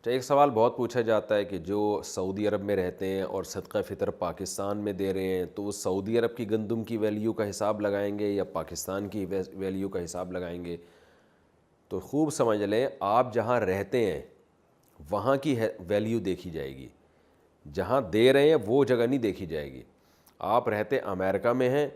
اچھا، ایک سوال بہت پوچھا جاتا ہے کہ جو سعودی عرب میں رہتے ہیں اور صدقہ فطر پاکستان میں دے رہے ہیں تو وہ سعودی عرب کی گندم کی ویلیو کا حساب لگائیں گے یا پاکستان کی ویلیو کا حساب لگائیں گے؟ تو خوب سمجھ لیں، آپ جہاں رہتے ہیں وہاں کی ویلیو دیکھی جائے گی، جہاں دے رہے ہیں وہ جگہ نہیں دیکھی جائے گی۔ آپ رہتے امریکہ میں ہیں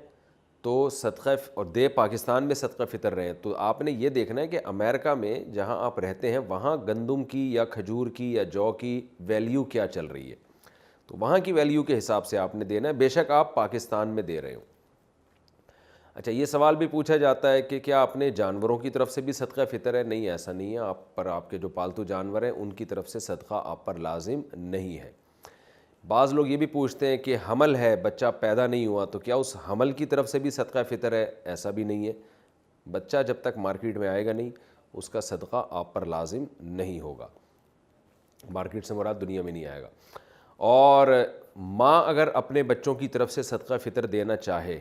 تو صدقہ اور دے پاکستان میں صدقہ فطر رہے ہیں، تو آپ نے یہ دیکھنا ہے کہ امریکہ میں جہاں آپ رہتے ہیں وہاں گندم کی یا کھجور کی یا جو کی ویلیو کیا چل رہی ہے، تو وہاں کی ویلیو کے حساب سے آپ نے دینا ہے، بے شک آپ پاکستان میں دے رہے ہوں۔ اچھا، یہ سوال بھی پوچھا جاتا ہے کہ کیا اپنے جانوروں کی طرف سے بھی صدقہ فطر ہے؟ نہیں، ایسا نہیں ہے، آپ پر آپ کے جو پالتو جانور ہیں ان کی طرف سے صدقہ آپ پر لازم نہیں ہے۔ بعض لوگ یہ بھی پوچھتے ہیں کہ حمل ہے، بچہ پیدا نہیں ہوا، تو کیا اس حمل کی طرف سے بھی صدقہ فطر ہے؟ ایسا بھی نہیں ہے، بچہ جب تک مارکیٹ میں آئے گا نہیں اس کا صدقہ آپ پر لازم نہیں ہوگا، مارکیٹ سے مراد دنیا میں نہیں آئے گا۔ اور ماں اگر اپنے بچوں کی طرف سے صدقہ فطر دینا چاہے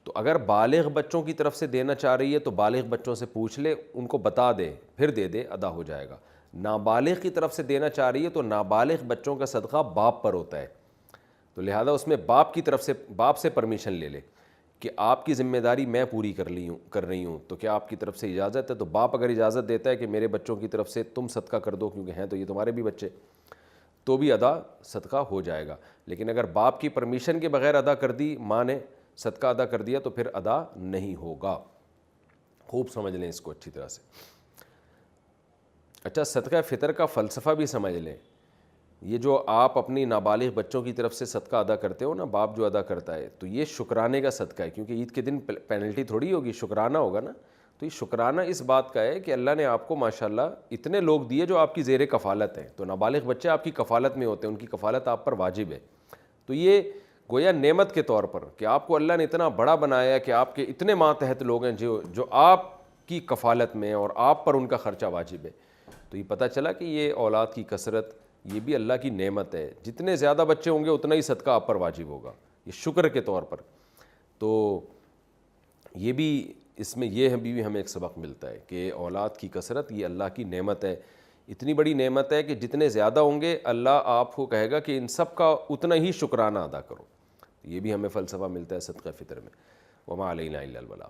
تو اگر بالغ بچوں کی طرف سے دینا چاہ رہی ہے تو بالغ بچوں سے پوچھ لے، ان کو بتا دے، پھر دے دے، ادا ہو جائے گا۔ نابالغ کی طرف سے دینا چاہ رہی ہے تو نابالغ بچوں کا صدقہ باپ پر ہوتا ہے، تو لہذا اس میں باپ کی طرف سے، باپ سے پرمیشن لے لے کہ آپ کی ذمہ داری میں پوری کر رہی ہوں، تو کیا آپ کی طرف سے اجازت ہے؟ تو باپ اگر اجازت دیتا ہے کہ میرے بچوں کی طرف سے تم صدقہ کر دو کیونکہ ہیں تو یہ تمہارے بھی بچے، تو بھی ادا صدقہ ہو جائے گا۔ لیکن اگر باپ کی پرمیشن کے بغیر ادا کر دی، ماں نے صدقہ ادا کر دیا، تو پھر ادا نہیں ہوگا۔ خوب سمجھ لیں اس کو اچھی طرح سے۔ اچھا، صدقہ فطر کا فلسفہ بھی سمجھ لیں۔ یہ جو آپ اپنی نابالغ بچوں کی طرف سے صدقہ ادا کرتے ہو نا، باپ جو ادا کرتا ہے، تو یہ شکرانے کا صدقہ ہے، کیونکہ عید کے دن پینلٹی تھوڑی ہوگی، شکرانہ ہوگا نا، تو یہ شکرانہ اس بات کا ہے کہ اللہ نے آپ کو ماشاءاللہ اتنے لوگ دیے جو آپ کی زیر کفالت ہیں، تو نابالغ بچے آپ کی کفالت میں ہوتے ہیں، ان کی کفالت آپ پر واجب ہے، تو یہ گویا نعمت کے طور پر کہ آپ کو اللہ نے اتنا بڑا بنایا کہ آپ کے اتنے ماتحت لوگ ہیں جو آپ کی کفالت میں اور آپ پر ان کا خرچہ واجب ہے۔ تو یہ پتہ چلا کہ یہ اولاد کی کثرت یہ بھی اللہ کی نعمت ہے، جتنے زیادہ بچے ہوں گے اتنا ہی صدقہ آپ پر واجب ہوگا، یہ شکر کے طور پر۔ تو یہ بھی اس میں یہ بھی ہمیں ایک سبق ملتا ہے کہ اولاد کی کثرت یہ اللہ کی نعمت ہے، اتنی بڑی نعمت ہے کہ جتنے زیادہ ہوں گے اللہ آپ کو کہے گا کہ ان سب کا اتنا ہی شکرانہ ادا کرو۔ یہ بھی ہمیں فلسفہ ملتا ہے صدقہ فطر میں۔ وما علینا الا البلاغ۔